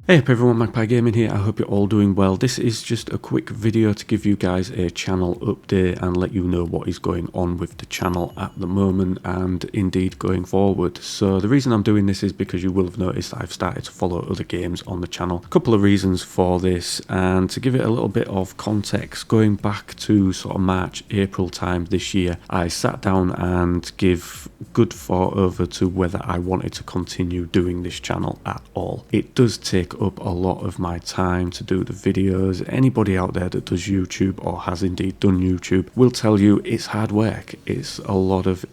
Hey up everyone, Magpie Gaming here. I hope you're all doing well. This is just a quick video to give you guys a channel update and let you know what is going on with the channel at the moment and indeed going forward. So the reason I'm doing this is because you will have noticed that I've started to follow other games on the channel. A couple of reasons for this, and to give it a little bit of context, going back to sort of March, April time this year, I sat down and give good thought over to whether I wanted to continue doing this channel at all. It does take up a lot of my time to do the videos. Anybody out there that does YouTube or has indeed done YouTube will tell you it's hard work. It's a lot of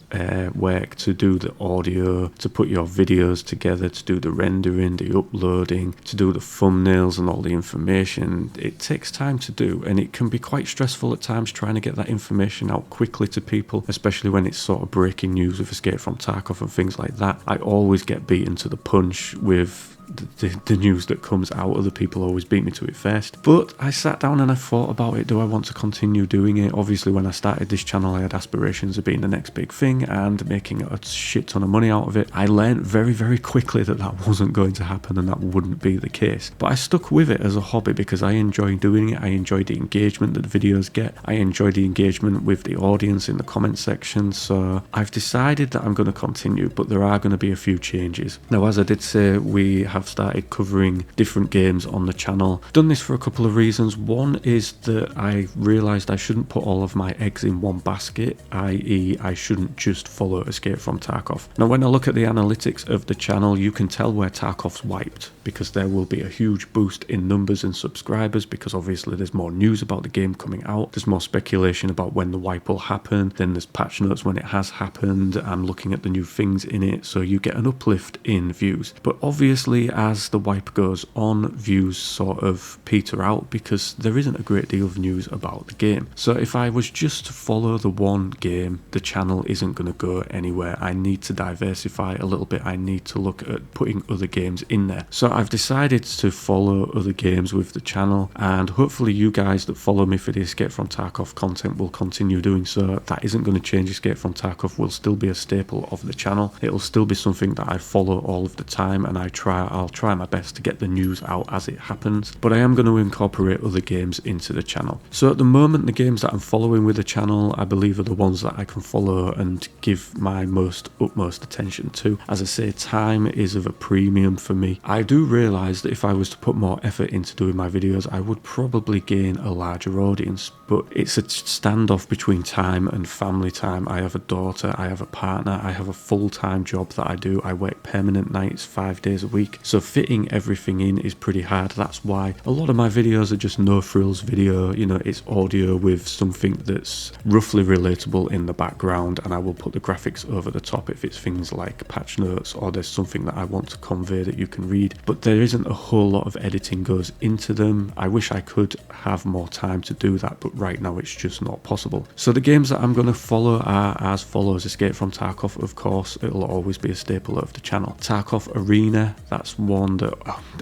work to do the audio, to put your videos together, to do the rendering, the uploading, to do the thumbnails and all the information. It takes time to do, and it can be quite stressful at times trying to get that information out quickly to people, especially when it's sort of breaking news with Escape from Tarkov and things like that. I always get beaten to the punch with the news that comes out. Other people always beat me to it first, but I sat down and I thought about it. Do I want to continue doing it? Obviously, when I started this channel, I had aspirations of being the next big thing and making a shit ton of money out of it. I learned very quickly that that wasn't going to happen and that wouldn't be the case, but I stuck with it as a hobby because I enjoy doing it. I enjoy the engagement that the videos get. I enjoy the engagement with the audience in the comment section. So I've decided that I'm going to continue, but there are going to be a few changes. Now, as I did say, we have started covering different games on the channel. Done this for a couple of reasons. One is that I realized I shouldn't put all of my eggs in one basket, i.e. I shouldn't just follow Escape from Tarkov. Now, when I look at the analytics of the channel, you can tell where Tarkov's wiped, because there will be a huge boost in numbers and subscribers, because obviously there's more news about the game coming out, there's more speculation about when the wipe will happen, then there's patch notes when it has happened. I'm looking at the new things in it, so you get an uplift in views. But obviously, as the wipe goes on, views sort of peter out because there isn't a great deal of news about the game. So if I was just to follow the one game, the channel isn't going to go anywhere. I need to diversify a little bit. I need to look at putting other games in there. So I've decided to follow other games with the channel, and hopefully you guys that follow me for the Escape from Tarkov content will continue doing so. That isn't going to change. Escape from Tarkov will still be a staple of the channel. It'll still be something that I follow all of the time, and I'll try my best to get the news out as it happens, but I am going to incorporate other games into the channel. So at the moment, the games that I'm following with the channel, I believe, are the ones that I can follow and give my utmost attention to. As I say, time is of a premium for me. I do realise that if I was to put more effort into doing my videos, I would probably gain a larger audience, but it's a standoff between time and family time. I have a daughter, I have a partner, I have a full-time job that I do. I work permanent nights 5 days a week, so fitting everything in is pretty hard. That's why a lot of my videos are just no frills video. You know, it's audio with something that's roughly relatable in the background, and I will put the graphics over the top if it's things like patch notes or there's something that I want to convey that you can read. But there isn't a whole lot of editing goes into them. I wish I could have more time to do that, but right now it's just not possible. So the games that I'm going to follow are as follows. Escape from Tarkov, of course, it'll always be a staple of the channel. Tarkov Arena, that's one that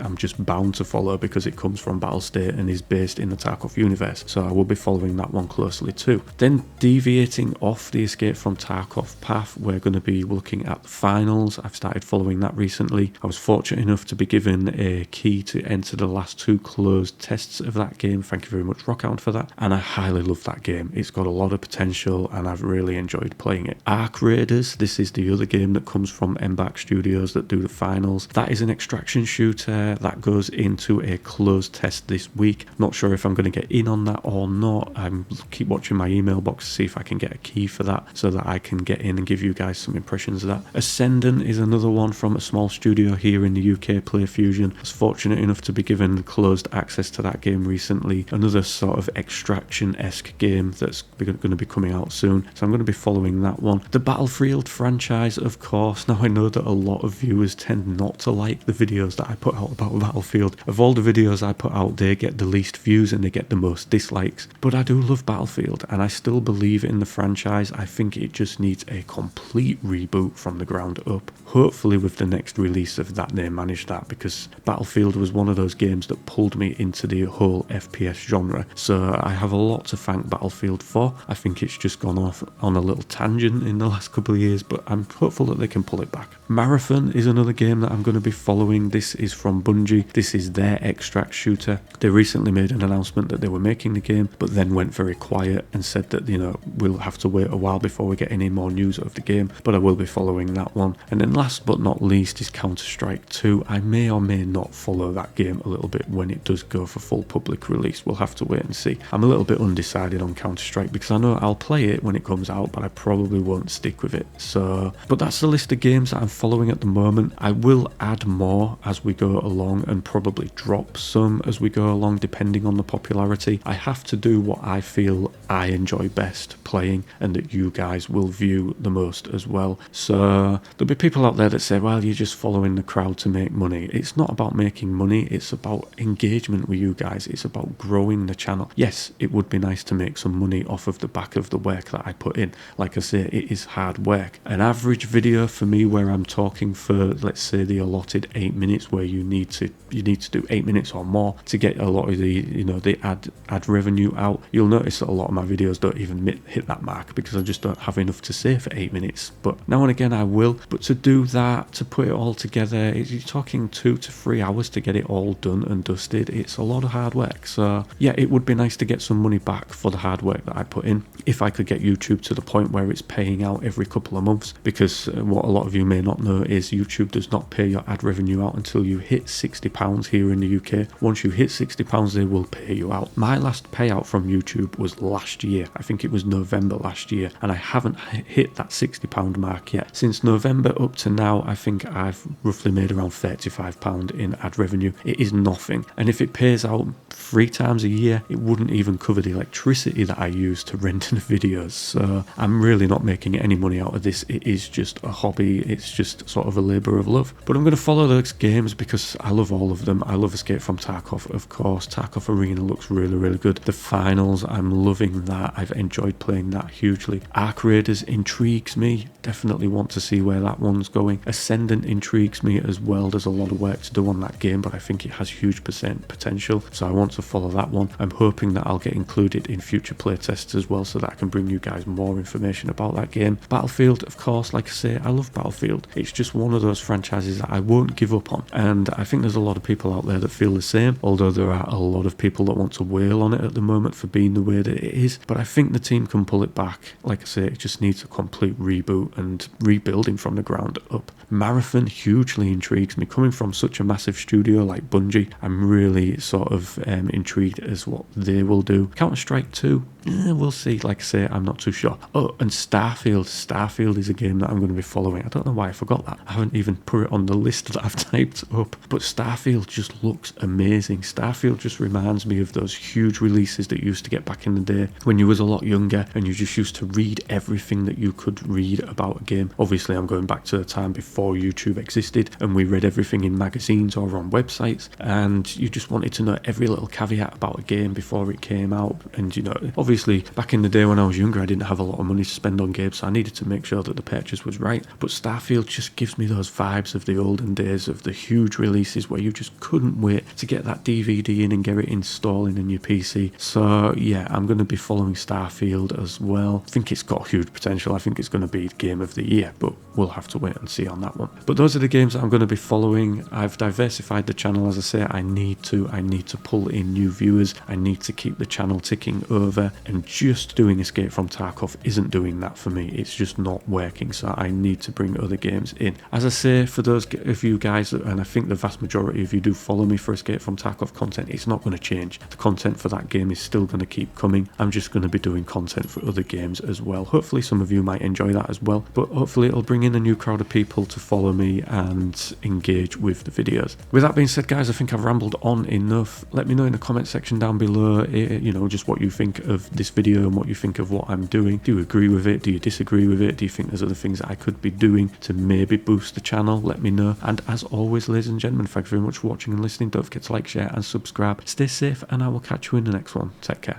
I'm just bound to follow because it comes from Battlestate and is based in the Tarkov universe, so I will be following that one closely too. Then deviating off the Escape from Tarkov path, we're going to be looking at the finals. I've started following that recently. I was fortunate enough to be given a key to enter the last 2 closed tests of that game. Thank you very much, Rockhound, for that, and I highly love that game. It's got a lot of potential and I've really enjoyed playing it. Arc Raiders, this is the other game that comes from Embark Studios that do the finals. That is an extraction shooter that goes into a closed test this week. Not sure if I'm going to get in on that or not. I'm keep watching my email box to see if I can get a key for that so that I can get in and give you guys some impressions of that. Ascendant is another one from a small studio here in the UK, PlayFusion. I was fortunate enough to be given closed access to that game recently. Another sort of extraction-esque game that's going to be coming out soon, so I'm going to be following that one. The Battlefield franchise, of course. Now, I know that a lot of viewers tend not to like the videos that I put out about Battlefield. Of all the videos I put out, they get the least views and they get the most dislikes, but I do love Battlefield and I still believe in the franchise. I think it just needs a complete reboot from the ground up. Hopefully with the next release of that they manage that, because Battlefield was one of those games that pulled me into the whole FPS genre, so I have a lot to thank Battlefield for. I think it's just gone off on a little tangent in the last couple of years, but I'm hopeful that they can pull it back. Marathon is another game that I'm going to be following following. This is from Bungie. This is their extract shooter. They recently made an announcement that they were making the game, but then went very quiet and said that, you know, we'll have to wait a while before we get any more news of the game, but I will be following that one. And then last but not least is Counter-Strike 2. I may or may not follow that game a little bit when it does go for full public release. We'll have to wait and see. I'm a little bit undecided on Counter-Strike because I know I'll play it when it comes out, but I probably won't stick with it. So, but that's the list of games that I'm following at the moment. I will add more as we go along and probably drop some as we go along depending on the popularity. I have to do what I feel I enjoy best playing and that you guys will view the most as well. So there'll be people out there that say, well, you're just following the crowd to make money. It's not about making money, it's about engagement with you guys. It's about growing the channel. Yes, it would be nice to make some money off of the back of the work that I put in. Like I say, it is hard work. An average video for me where I'm talking for, let's say, the allotted 8 minutes, where you need to do 8 minutes or more to get a lot of the, you know, the ad revenue out. You'll notice that a lot of my videos don't even hit that mark because I just don't have enough to say for 8 minutes. But now and again I will. But to do that, to put it all together, you're talking 2 to 3 hours to get it all done and dusted. It's a lot of hard work. So yeah, it would be nice to get some money back for the hard work that I put in. If I could get YouTube to the point where it's paying out every couple of months, because what a lot of you may not know is YouTube does not pay your ad revenue out until you hit £60 here in the UK. Once you hit £60, they will pay you out. My last payout from YouTube was last year. I think it was November last year, and I haven't hit that £60 mark yet. Since November up to now, I think I've roughly made around £35 in ad revenue. It is nothing, and if it pays out 3 times a year, it wouldn't even cover the electricity that I use to rent the videos. So I'm really not making any money out of this. It is just a hobby. It's just sort of a labour of love. But I'm going to follow those games because I love all of them. I love Escape from Tarkov, of course. Tarkov Arena looks really, really good. The finals, I'm loving that. I've enjoyed playing that hugely. Ark Raiders intrigues me. Definitely want to see where that one's going. Ascendant intrigues me as well. There's a lot of work to do on that game, but I think it has huge potential, so I want to follow that one. I'm hoping that I'll get included in future playtests as well, so that I can bring you guys more information about that game. Battlefield, of course, like I say, I love Battlefield. It's just one of those franchises that I won't give up on, and I think there's a lot of people out there that feel the same, although there are a lot of people that want to wail on it at the moment for being the way that it is. But I think the team can pull it back. Like I say, it just needs a complete reboot and rebuilding from the ground up. Marathon hugely intrigues me. Coming from such a massive studio like Bungie, I'm really sort of intrigued as what they will do. Counter-Strike 2, we'll see. Like I say, I'm not too sure. Oh, and Starfield. Starfield is a game that I'm going to be following. I don't know why I forgot that. I haven't even put it on the list that I've typed up. But Starfield just looks amazing. Starfield just reminds me of those huge releases that you used to get back in the day when you was a lot younger and you just used to read everything that you could read about a game. Obviously, I'm going back to the time before YouTube existed and we read everything in magazines or on websites, and you just wanted to know every little caveat about a game before it came out. And you know, obviously back in the day when I was younger, I didn't have a lot of money to spend on games, so I needed to make sure that the purchase was right. But Starfield just gives me those vibes of the olden days of the huge releases where you just couldn't wait to get that DVD in and get it installing in your PC. So yeah, I'm going to be following Starfield as well. I think it's got huge potential. I think it's going to be Game of the Year, but we'll have to wait and see on that one. But those are the games that I'm going to be following. I've diversified the channel, as I say. I need to pull in new viewers. I need to keep the channel ticking over, and just doing Escape from Tarkov isn't doing that for me. It's just not working, so I need to bring other games in. As I say, for those of you guys, and I think the vast majority of you do follow me for Escape from Tarkov content, it's not going to change. The content for that game is still going to keep coming. I'm just going to be doing content for other games as well. Hopefully some of you might enjoy that as well, but hopefully it'll bring in a new crowd of people to follow me and engage with the videos. With that being said, guys, I think I've rambled on enough. Let me know in the comment section down below, you know, just what you think of this video and what you think of what I'm doing. Do you agree with it? Do you disagree with it? Do you think there's other things that I could be doing to maybe boost the channel? Let me know. And as always, ladies and gentlemen, thanks very much for watching and listening. Don't forget to like, share and subscribe. Stay safe, and I will catch you in the next one. Take care.